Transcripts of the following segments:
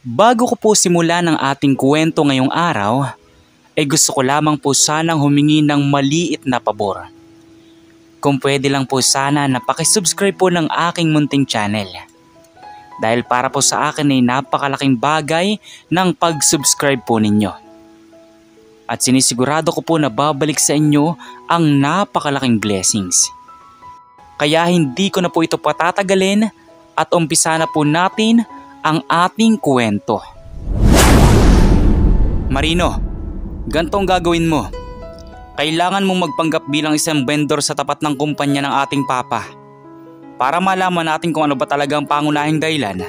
Bago ko po simulan ang ating kwento ngayong araw, ay gusto ko lamang po sanang humingi ng maliit na pabor. Kung pwede lang po sana na pakisubscribe po ng aking munting channel. Dahil para po sa akin ay napakalaking bagay ng pag-subscribe po ninyo. At sinisigurado ko po na babalik sa inyo ang napakalaking blessings. Kaya hindi ko na po ito patatagalin at umpisa na po natin ang ating kwento. Marino, ganito ang gagawin mo. Kailangan mong magpanggap bilang isang vendor sa tapat ng kumpanya ng ating papa. Para malaman natin kung ano ba talaga ang pangunahing dahilan.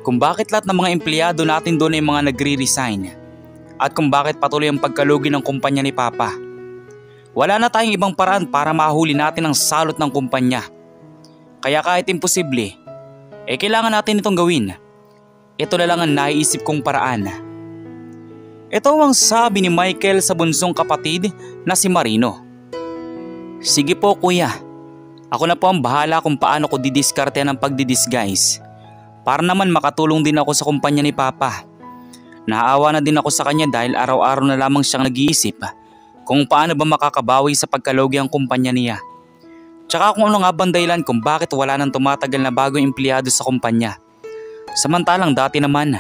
Kung bakit lahat ng mga empleyado natin doon ay mga nagre-resign. At kung bakit patuloy ang pagkalugi ng kumpanya ni papa. Wala na tayong ibang paraan para mahuli natin ang salot ng kumpanya. Kaya kahit imposible, kailangan natin itong gawin. Ito na lang ang naiisip kong paraan. Ito ang sabi ni Michael sa bunsong kapatid na si Marino. Sige po kuya, ako na po ang bahala kung paano ko didiskarte ng pagdidisguise. Para naman makatulong din ako sa kumpanya ni papa. Naawa na din ako sa kanya dahil araw-araw na lamang siyang nag-iisip kung paano ba makakabawi sa pagkalugi ang kumpanya niya. Tsaka kung ano nga bang dahilan kung bakit wala nang tumatagal na bagong empleyado sa kumpanya. Samantalang dati naman,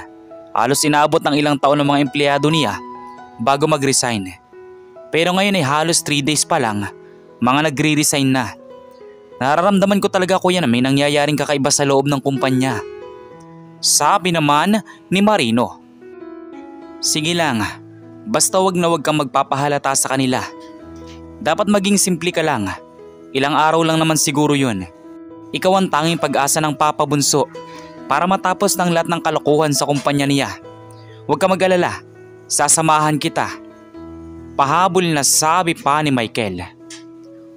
halos inaabot ng ilang taon ng mga empleyado niya bago mag-resign. Pero ngayon ay halos 3 days pa lang, mga nagre-resign na. Nararamdaman ko talaga kuya na may nangyayaring kakaiba sa loob ng kumpanya. Sabi naman ni Marino. Sige lang, basta wag na wag kang magpapahalata sa kanila. Dapat maging simple ka lang. Ilang araw lang naman siguro yun. Ikaw ang tanging pag-asa ng Papa Bunso para matapos ng lahat ng kalokohan sa kumpanya niya. Huwag ka mag-alala, sasamahan kita. Pahabol na sabi pa ni Michael.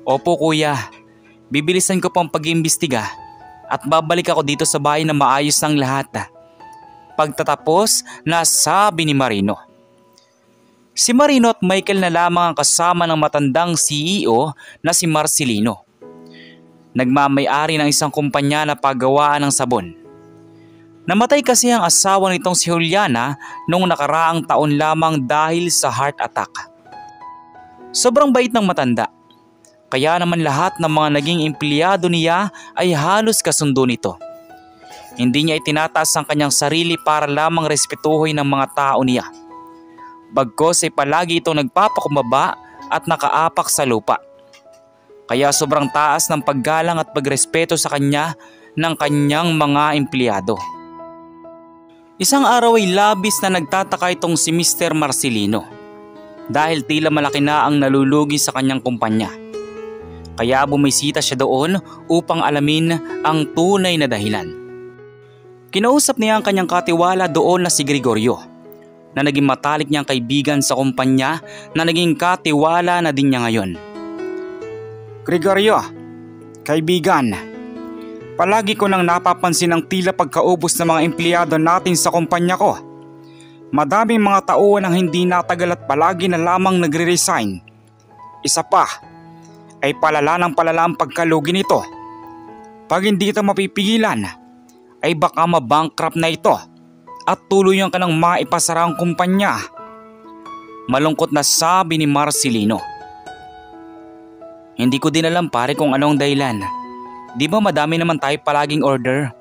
Opo kuya, bibilisan ko pang pag-iimbestiga at babalik ako dito sa bahay na maayos ng lahat. Pagtatapos na sabi ni Marino. Si Marino at Michael na lamang ang kasama ng matandang CEO na si Marcelino. Nagmamay-ari ng isang kumpanya na paggawaan ng sabon. Namatay kasi ang asawa nitong si Juliana noong nakaraang taon lamang dahil sa heart attack. Sobrang bait ng matanda. Kaya naman lahat ng mga naging empleyado niya ay halos kasundo nito. Hindi niya itinataas ang kanyang sarili para lamang respetuhin ng mga tao niya. Bagkos ay palagi itong nagpapakumbaba at nakaapak sa lupa. Kaya sobrang taas ng paggalang at pagrespeto sa kanya ng kanyang mga empleyado. Isang araw ay labis na nagtataka itong si Mr. Marcelino dahil tila malaki na ang nalulugi sa kanyang kumpanya. Kaya bumisita siya doon upang alamin ang tunay na dahilan. Kinausap niya ang kanyang katiwala doon na si Gregorio na naging matalik niyang kaibigan sa kumpanya na naging katiwala na din niya ngayon. Gregorio, kaibigan, palagi ko nang napapansin ang tila pagkaubos ng mga empleyado natin sa kumpanya ko. Madaming mga tauhan ang hindi natagal at palagi na lamang nagre-resign. Isa pa, ay palala ng palala ang pagkalugi nito. Pag hindi ito mapipigilan, ay baka mabankrupt na ito at tuluyan ka ng maipasara ang kumpanya. Malungkot na sabi ni Marcelino. Hindi ko din alam pare kung anong dahilan. Di ba madami naman tayo palaging order?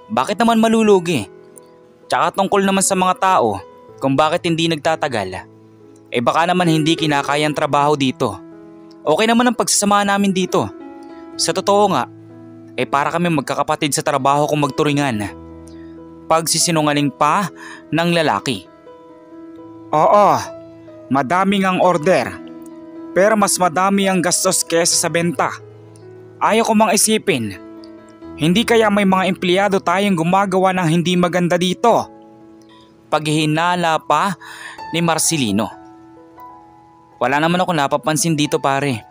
Bakit naman malulugi? Tsaka tungkol naman sa mga tao kung bakit hindi nagtatagal. Baka naman hindi kinakayang trabaho dito. Okay naman ang pagsasama namin dito. Sa totoo nga, para kami magkakapatid sa trabaho kung magturingan. Pagsisinungaling pa ng lalaki. Oo, madaming ang order. Pero mas madami ang gastos kesa sa benta. Ayaw ko mang isipin. Hindi kaya may mga empleyado tayong gumagawa ng hindi maganda dito? Paghihinala pa ni Marcelino. Wala naman ako napapansin dito pare.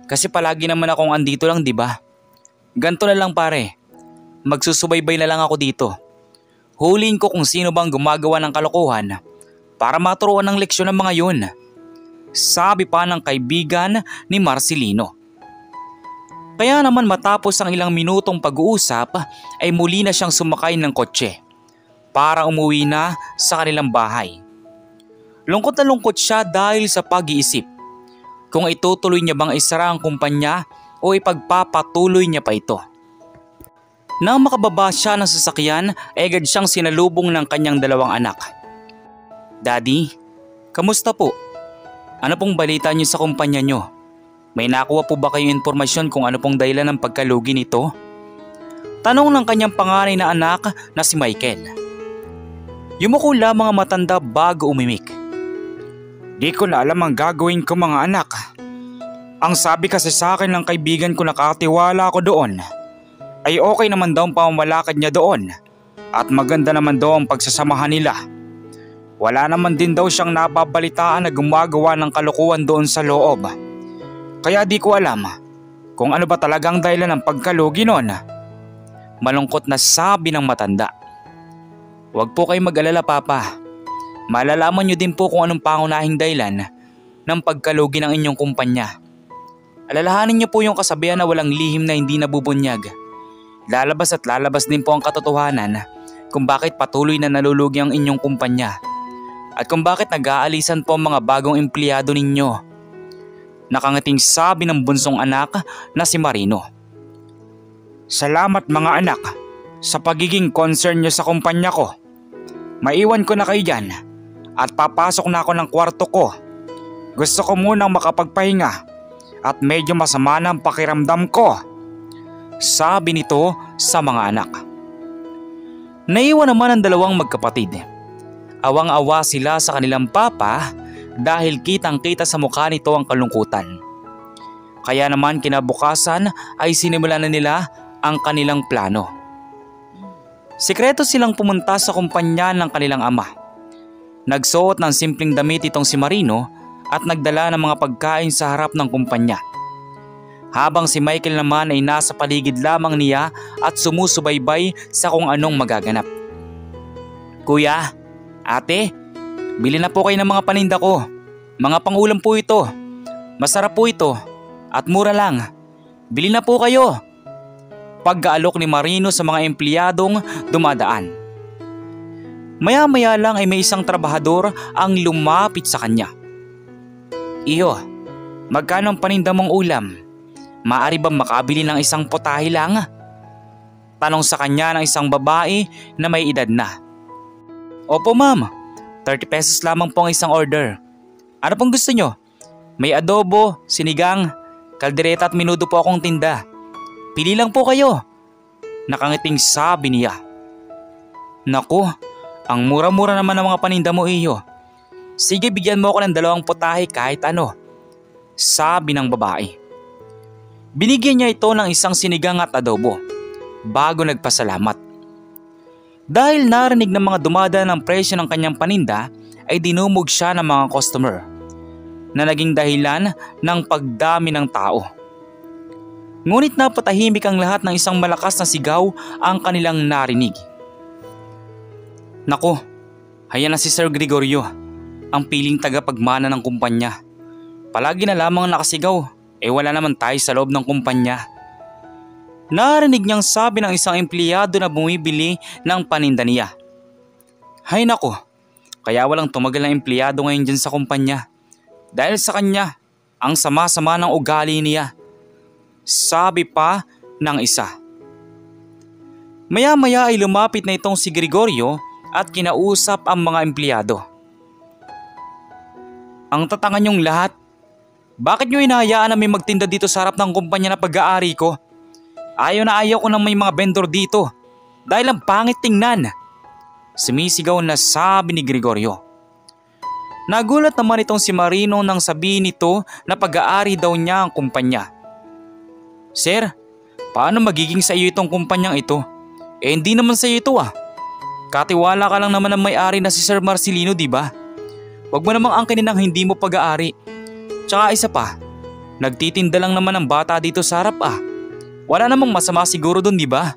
Kasi palagi naman akong andito lang, di ba? Ganto na lang pare, magsusubaybay na lang ako dito. Huliin ko kung sino bang gumagawa ng kalokohan para maturuan ng leksyon ng mga yun. Sabi pa ng kaibigan ni Marcelino. Kaya naman matapos ang ilang minutong pag-uusap ay muli na siyang sumakay ng kotse. para umuwi na sa kanilang bahay. Lungkot na lungkot siya dahil sa pag-iisip kung itutuloy niya bang isara ang kumpanya o ipagpapatuloy niya pa ito. Nang makababa siya ng sasakyan ay agad siyang sinalubong ng kanyang dalawang anak. Daddy, kamusta po? Ano pong balita niyo sa kumpanya niyo? May nakuha po ba kayong impormasyon kung ano pong dahilan ng pagkalugi nito? Tanong ng kanyang panganay na anak na si Michael. Yumuko lamang ang matanda bago umimik. Di ko na alam ang gagawin ko mga anak. Ang sabi kasi sa akin ng kaibigan ko na katiwala ko doon ay okay naman daw ang pamamalakad niya doon at maganda naman daw ang pagsasamahan nila. Wala naman din daw siyang nababalitaan na gumagawa ng kalokohan doon sa loob. Kaya di ko alam kung ano ba talagang dahilan ng pagkalugi noon. Malungkot na sabi ng matanda. Huwag po kayo mag-alala papa. Malalaman niyo din po kung anong pangunahing dahilan ng pagkalugi ng inyong kumpanya. Alalahanin niyo po yung kasabihan na walang lihim na hindi nabubunyag. Lalabas at lalabas din po ang katotohanan kung bakit patuloy na nalulugi ang inyong kumpanya at kung bakit nag-aalisan po ang mga bagong empleyado ninyo. Nakangiting sabi ng bunsong anak na si Marino. Salamat mga anak sa pagiging concern niyo sa kumpanya ko. Maiwan ko na kayo dyan at papasok na ako ng kwarto ko. Gusto ko munang makapagpahinga at medyo masama na ang pakiramdam ko. Sabi nito sa mga anak. Naiwan naman ang dalawang magkapatid. Awang-awa sila sa kanilang papa dahil kitang-kita sa mukha nito ang kalungkutan. Kaya naman kinabukasan ay sinimulan na nila ang kanilang plano. Sikreto silang pumunta sa kumpanya ng kanilang ama. Nagsuot ng simpleng damit itong si Marino at nagdala ng mga pagkain sa harap ng kumpanya. Habang si Michael naman ay nasa paligid lamang niya at sumusubaybay sa kung anong magaganap. Kuya, ate, bili na po kayo ng mga paninda ko. Mga pangulam po ito. Masarap po ito at mura lang. Bili na po kayo. Pag-aalok ni Marino sa mga empleyadong dumadaan. Maya-maya lang ay may isang trabahador ang lumapit sa kanya. Iyo, magkano ang paninda mong ulam? Maaari bang makabili ng isang potahe lang? Tanong sa kanya ng isang babae na may edad na. Opo ma'am, 30 pesos lamang po ang isang order. Ano pong gusto nyo? May adobo, sinigang, kaldereta at minudo po akong tinda. Pili lang po kayo. Nakangiting sabi niya. Naku, ang mura-mura naman ng mga paninda mo iyo. Sige bigyan mo ako ng 2 potahe kahit ano. Sabi ng babae. Binigyan niya ito ng isang sinigang at adobo bago nagpasalamat. Dahil narinig ng mga dumadaan ng presyo ng kanyang paninda ay dinumog siya ng mga customer na naging dahilan ng pagdami ng tao. Ngunit napatahimik ang lahat ng isang malakas na sigaw ang kanilang narinig. Naku, hayan na si Sir Gregorio, ang piling tagapagmana ng kumpanya. Palagi na lamang nakasigaw. Wala naman tayo sa loob ng kumpanya. Narinig niyang sabi ng isang empleyado na bumibili ng paninda niya. Hay nako, kaya walang tumagal na empleyado ngayon dyan sa kumpanya. Dahil sa kanya, ang sama-sama ng ugali niya. Sabi pa ng isa. Maya-maya ay lumapit na itong si Gregorio at kinausap ang mga empleyado. Ang tatangan niyong lahat. Bakit nyo hinahayaan na may magtinda dito sa harap ng kumpanya na pag-aari ko? Ayaw na ayaw ko na may mga vendor dito dahil ang pangit tingnan. Sumisigaw na sabi ni Gregorio. Nagulat naman itong si Marino nang sabihin nito na pag-aari daw niya ang kumpanya. Sir, paano magiging sa iyo itong kumpanyang ito? Hindi naman sa iyo ito ah. Katiwala ka lang naman ng may-ari na si Sir Marcelino, di ba? Huwag mo namang angkinin ang hindi mo pag-aari. Tsaka isa pa, nagtitinda lang naman ng bata dito sa harap ah. Wala namang masama siguro dun, di ba?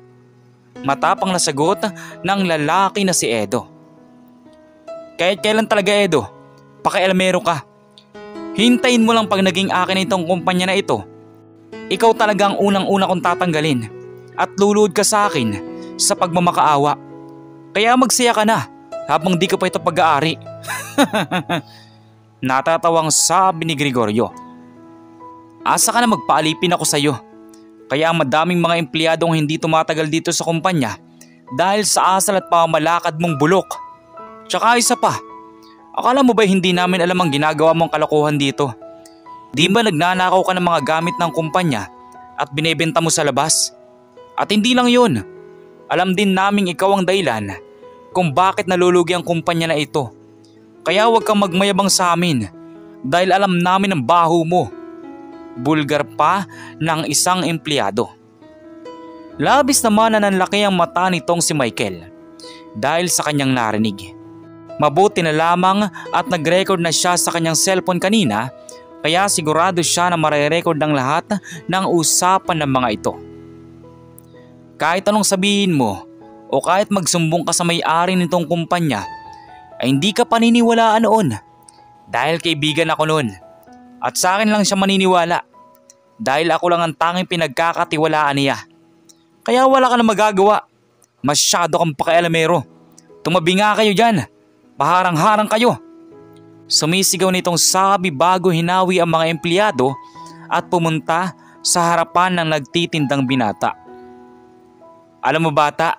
Matapang na sagot ng lalaki na si Edo. Kahit kailan talaga Edo, pakialamero ka. Hintayin mo lang pag naging akin itong kumpanya na ito. Ikaw talaga ang unang-una kong tatanggalin at luluhod ka sa akin sa pagmamakaawa. Kaya magsaya ka na habang di ka pa ito pag-aari. Natatawang sabi ni Gregorio. Asa ka na magpaalipin ako sa'yo. Kaya madaming mga empleyadong hindi tumatagal dito sa kumpanya dahil sa asal at pamamalakad mong bulok. Tsaka isa pa, akala mo ba hindi namin alam ang ginagawa mong kalokohan dito? Di ba nagnanakaw ka ng mga gamit ng kumpanya at binebenta mo sa labas? At hindi lang yun, alam din naming ikaw ang dahilan kung bakit nalulugi ang kumpanya na ito. Kaya huwag kang magmayabang sa amin dahil alam namin ang baho mo. Bulgar pa ng isang empleyado. Labis naman na nanlaki ang mata nitong si Michael dahil sa kanyang narinig. Mabuti na lamang at nag-record na siya sa kanyang cellphone kanina, kaya sigurado siya na mare-record ng lahat ng usapan ng mga ito. Kahit anong sabihin mo o kahit magsumbong ka sa may-ari nitong kumpanya ay hindi ka paniniwalaan noon dahil kaibigan ako noon. At sa akin lang siya maniniwala dahil ako lang ang tanging pinagkakatiwalaan niya. Kaya wala ka na magagawa. Masyado kang pakialamero. Tumabi nga kayo dyan. Paharang-harang kayo. Sumisigaw nitong sabi bago hinawi ang mga empleyado at pumunta sa harapan ng nagtitindang binata. Alam mo bata,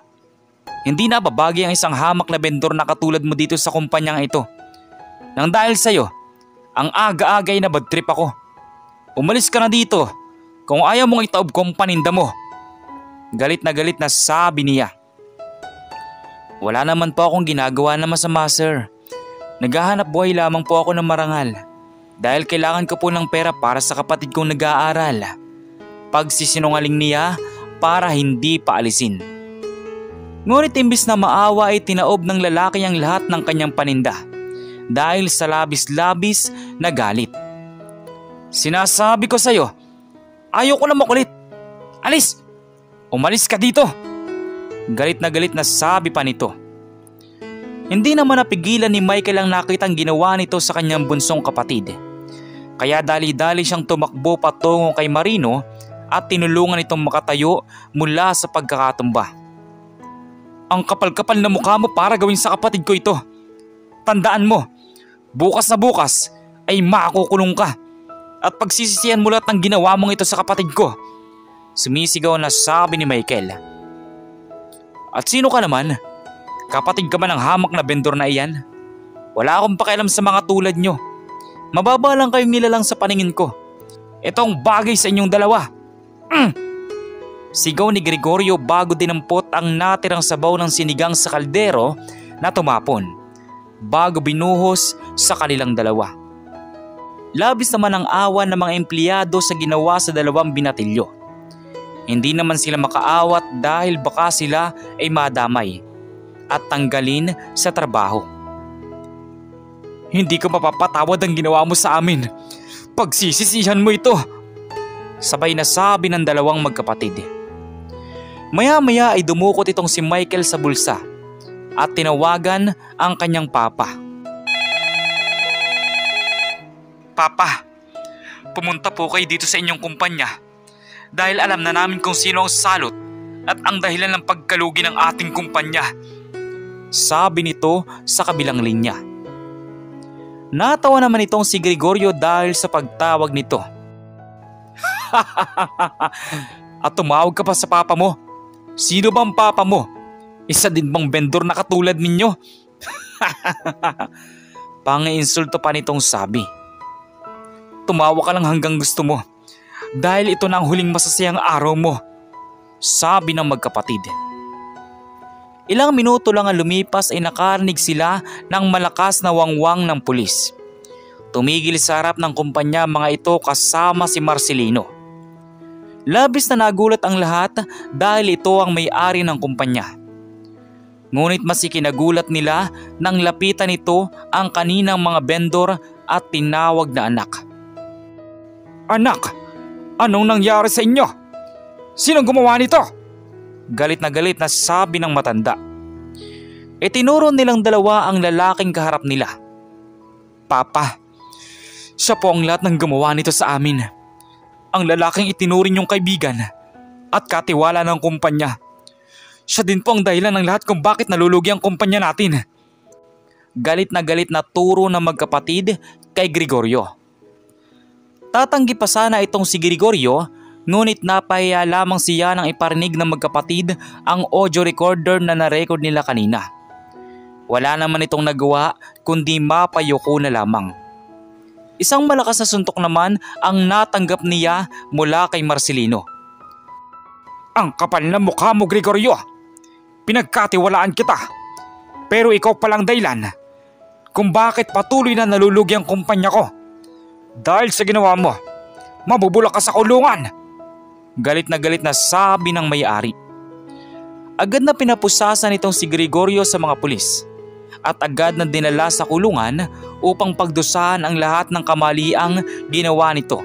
hindi na babagi ang isang hamak na vendor na katulad mo dito sa kumpanyang ito. Nang dahil sa'yo, ang aga-agay na bad trip ako. Umalis ka na dito kung ayaw mong itaob ko ang paninda mo. Galit na sabi niya. Wala naman po akong ginagawa na masama, sir. Naghahanap buhay lamang po ako ng marangal dahil kailangan ko po ng pera para sa kapatid kong nag-aaral. Pagsisinungaling niya para hindi paalisin. Ngunit imbis na maawa ay tinaob ng lalaki ang lahat ng kanyang paninda dahil sa labis-labis na galit. Sinasabi ko sa'yo, ayoko na makulit. Alis! Umalis ka dito! Galit na sabi pa nito. Hindi naman napigilan ni Michael ang nakitang ginawa nito sa kanyang bunsong kapatid. Kaya dali-dali siyang tumakbo patungo kay Marino at tinulungan itong makatayo mula sa pagkakatumba. Ang kapal-kapal na mukha mo para gawin sa kapatid ko ito. Tandaan mo, bukas na bukas ay makukulong ka at pagsisisihan mo lahat ng ginawa mong ito sa kapatid ko. Sumisigaw na sabi ni Michael. At sino ka naman? Kapatid ka ba ng hamak na vendor na iyan? Wala akong pakialam sa mga tulad nyo. Mababa lang kayong nilalang sa paningin ko. Itong bagay sa inyong dalawa. Sigaw ni Gregorio bago dinampot ang natirang sabaw ng sinigang sa kaldero na tumapon bago binuhos sa kanilang dalawa. Labis naman ang awa ng mga empleyado sa ginawa sa dalawang binatilyo. Hindi naman sila makaawat dahil baka sila ay madamay at tanggalin sa trabaho. Hindi ko mapapatawad ang ginawa mo sa amin. Pagsisisihan mo ito. Sabay na sabi ng dalawang magkapatid. Maya-maya ay dumukot itong si Michael sa bulsa at tinawagan ang kanyang papa. Papa, pumunta po kayo dito sa inyong kumpanya dahil alam na namin kung sino ang salot at ang dahilan ng pagkalugi ng ating kumpanya. Sabi nito sa kabilang linya. Natawa naman itong si Gregorio dahil sa pagtawag nito. At tumawag ka pa sa papa mo? Sino bang papa mo? Isa din bang vendor na katulad ninyo? Pang-insulto pa nitong sabi. Tumawa ka lang hanggang gusto mo dahil ito na ang huling masasayang araw mo, sabi ng magkapatid. Ilang minuto lang ang lumipas ay nakarinig sila ng malakas na wangwang ng pulis. Tumigil sa harap ng kumpanya mga ito kasama si Marcelino. Labis na nagulat ang lahat dahil ito ang may-ari ng kumpanya. Ngunit mas ikinagulat nila nang lapitan nito ang kaninang mga vendor at tinawag na anak. Anak, anong nangyari sa inyo? Sinong gumawa nito? Galit na sabi ng matanda. Itinuro nilang dalawa ang lalaking kaharap nila. Papa, siya po ang lahat ng gumawa nito sa amin. Ang lalaking itinuring niyong kaibigan at katiwala ng kumpanya. Siya din po ang dahilan ng lahat kung bakit nalulugi ang kumpanya natin. Galit na turo ng magkapatid kay Gregorio. Tatanggi pa sana itong si Gregorio, ngunit napahiya lamang siya nang iparinig ng magkapatid ang audio recorder na narecord nila kanina. Wala naman itong nagawa kundi mapayuko na lamang. Isang malakas na suntok naman ang natanggap niya mula kay Marcelino. Ang kapal na mukha mo, Gregorio! Pinagkatiwalaan kita! Pero ikaw palang dahilan kung bakit patuloy na nalulugi ang kumpanya ko. Dahil sa ginawa mo, mabubulak ka sa kulungan! Galit na sabi ng may-ari. Agad na pinapusasan itong si Gregorio sa mga pulis at agad na dinala sa kulungan upang pagdusahan ang lahat ng kamaliang ginawa nito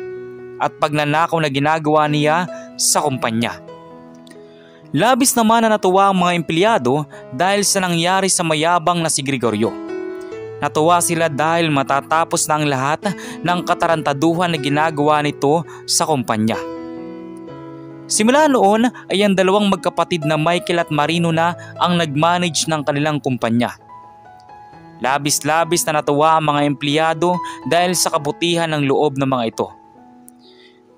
at pagnanakaw na ginagawa niya sa kumpanya. Labis naman na natuwa ang mga empleyado dahil sa nangyari sa mayabang na si Gregorio. Natuwa sila dahil matatapos na ang lahat ng katarantaduhan na ginagawa nito sa kumpanya. Simula noon ay ang dalawang magkapatid na Michael at Marino na ang nag-manage ng kanilang kumpanya. Labis-labis na natuwa ang mga empleyado dahil sa kabutihan ng loob ng mga ito.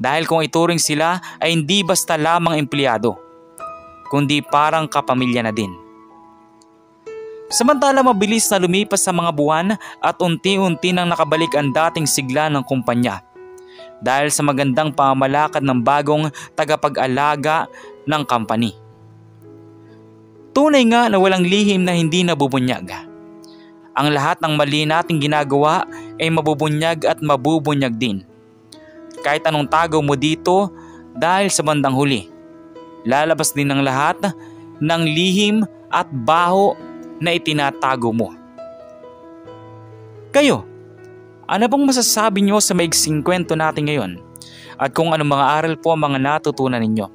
Dahil kung ituring sila ay hindi basta lamang empleyado, kundi parang kapamilya na din. Samantala mabilis na lumipas sa mga buwan at unti-unti nang nakabalik ang dating sigla ng kumpanya dahil sa magandang pamamalakad ng bagong tagapag-alaga ng company. Tunay nga na walang lihim na hindi nabubunyag. Ang lahat ng mali nating ginagawa ay mabubunyag at mabubunyag din. Kahit anong tago mo dito dahil sa bandang huli, lalabas din ang lahat ng lihim at baho na itinatago mo. Kayo, ano bang masasabi nyo sa maigsing kwento natin ngayon? At kung anong mga aral po ang mga natutunan ninyo?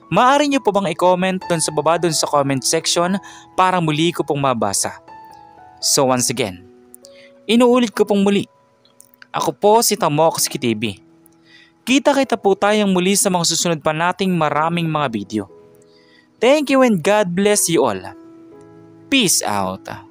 Maaari nyo po bang i-comment dun sa baba dun sa comment section para muli ko pong mabasa? So once again, inuulit ko pong muli. Ako po si Tamoxiski TV. Kita-kita po tayong muli sa mga susunod pa nating maraming mga video. Thank you and God bless you all. Peace out.